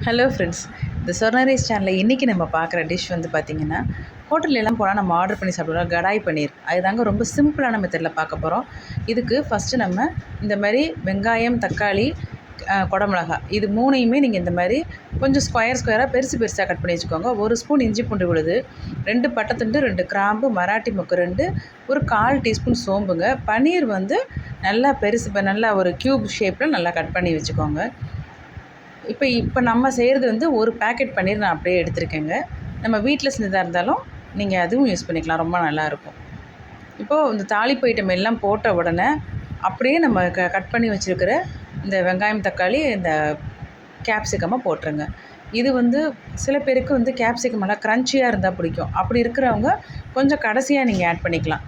Hello friends, இந்த சொர்ண rice சேனலில் இன்றைக்கி நம்ம பார்க்குற டிஷ் வந்து பார்த்திங்கன்னா, ஹோட்டல்லாம் போனால் நம்ம ஆர்டர் பண்ணி சாப்பிடுவோம் கடாய் பன்னீர். அதுதாங்க ரொம்ப சிம்பிளான மெத்தடில் பார்க்க போகிறோம். இதுக்கு ஃபஸ்ட்டு நம்ம இந்த மாதிரி வெங்காயம், தக்காளி, குடமிளகா இது மூணையுமே நீங்கள் இந்த மாதிரி கொஞ்சம் ஸ்கொயராக பெருசாக கட் பண்ணி வச்சுக்கோங்க. 1 ஸ்பூன் இஞ்சி பூண்டு விழுது, 2 பட்டைத்துண்டு, 2 கிராம்பு, மராட்டி மொக்கு 2, ஒரு 1/4 டீஸ்பூன் சோம்புங்க. பன்னீர் வந்து நல்லா நல்லா ஒரு க்யூப் ஷேப்பில் நல்லா கட் பண்ணி வச்சுக்கோங்க. இப்போ நம்ம செய்கிறது வந்து ஒரு பேக்கெட் பன்னீர் நான் அப்படியே எடுத்திருக்கேங்க. நம்ம வீட்டில் செஞ்சதாக இருந்தாலும் நீங்கள் அதுவும் யூஸ் பண்ணிக்கலாம், ரொம்ப நல்லாயிருக்கும். இப்போது இந்த தாளிப்பு ஐட்டம் எல்லாம் போட்ட உடனே அப்படியே நம்ம கட் பண்ணி வச்சுருக்கிற இந்த வெங்காயம், தக்காளி, இந்த கேப்சிகமாக போட்டுருங்க. இது வந்து சில பேருக்கு வந்து கேப்சிகம் நல்லா க்ரன்ச்சியாக இருந்தால் பிடிக்கும். அப்படி இருக்கிறவங்க கொஞ்சம் கடைசியாக நீங்கள் ஆட் பண்ணிக்கலாம்.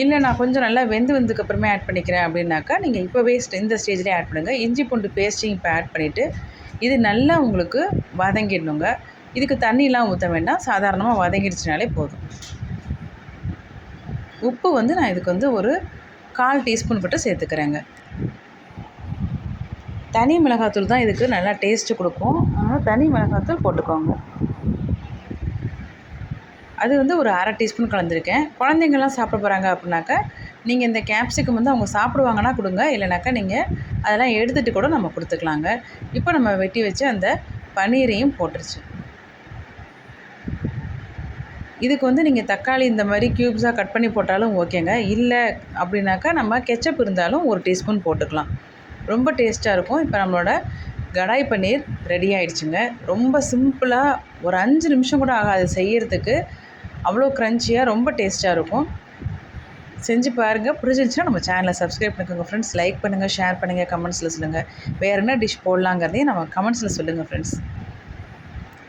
இல்லை நான் கொஞ்சம் நல்லா வந்ததுக்கப்புறமே ஆட் பண்ணிக்கிறேன் அப்படின்னாக்கா நீங்கள் இப்போவே இந்த ஸ்டேஜ்லேயே ஆட் பண்ணுங்கள். இஞ்சி பூண்டு பேஸ்ட்டையும் இப்போ ஆட் பண்ணிவிட்டு இது நல்லா உங்களுக்கு வதங்கிடணுங்க. இதுக்கு தண்ணிலாம் ஊற்ற வேண்டாம், சாதாரணமாக வதங்கிடுச்சினாலே போதும். உப்பு வந்து நான் இதுக்கு வந்து ஒரு 1/4 டீஸ்பூன் மட்டும் சேர்த்துக்கிறேங்க. தனி மிளகாத்தூள் தான் இதுக்கு நல்லா டேஸ்ட்டு கொடுக்கும், அதனால் தனி மிளகாத்தூள் போட்டுக்கோங்க. அது வந்து ஒரு 1/2 டீஸ்பூன் கலந்துருக்கேன். குழந்தைங்கள்லாம் சாப்பிட போகிறாங்க அப்படின்னாக்கா நீங்கள் இந்த கேப்சிகம் வந்து அவங்க சாப்பிடுவாங்கன்னா கொடுங்க, இல்லைனாக்கா நீங்கள் அதெல்லாம் எடுத்துகிட்டு கூட நம்ம கொடுத்துக்கலாங்க. இப்போ நம்ம வெட்டி வச்சு அந்த பன்னீரையும் போட்டுருச்சு. இதுக்கு வந்து நீங்கள் தக்காளி இந்த மாதிரி க்யூப்ஸாக கட் பண்ணி போட்டாலும் ஓகேங்க. இல்லை அப்படின்னாக்கா நம்ம கெச்சப் இருந்தாலும் 1 டீஸ்பூன் போட்டுக்கலாம், ரொம்ப டேஸ்ட்டாக இருக்கும். இப்போ நம்மளோட கடாய் பன்னீர் ரெடி ஆகிடுச்சுங்க. ரொம்ப சிம்பிளாக ஒரு 5 நிமிஷம் கூட ஆகாது செய்கிறதுக்கு. அவ்வளோ க்ரன்ச்சியாக ரொம்ப டேஸ்ட்டாக இருக்கும். செஞ்சு பாருங்கள். பிடிச்சிருந்துச்சுன்னா நம்ம சேனலை சப்ஸ்கிரைப் பண்ணிக்கோங்க ஃப்ரெண்ட்ஸ். லைக் பண்ணுங்கள், ஷேர் பண்ணுங்கள், கமெண்ட்ஸில் சொல்லுங்கள். வேறு என்ன டிஷ் போடலாங்கிறதையும் நம்ம கமெண்ட்ஸில் சொல்லுங்கள் ஃப்ரெண்ட்ஸ்.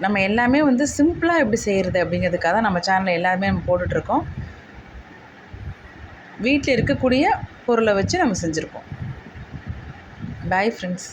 நம்ம எல்லாமே வந்து சிம்பிளாக எப்படி செய்கிறது அப்படிங்கிறதுக்காக தான் நம்ம சேனலில் எல்லாருமே நம்ம போட்டுட்ருக்கோம். வீட்டில் இருக்கக்கூடிய பொருளை வச்சு நம்ம செஞ்சுருக்கோம். Bye friends.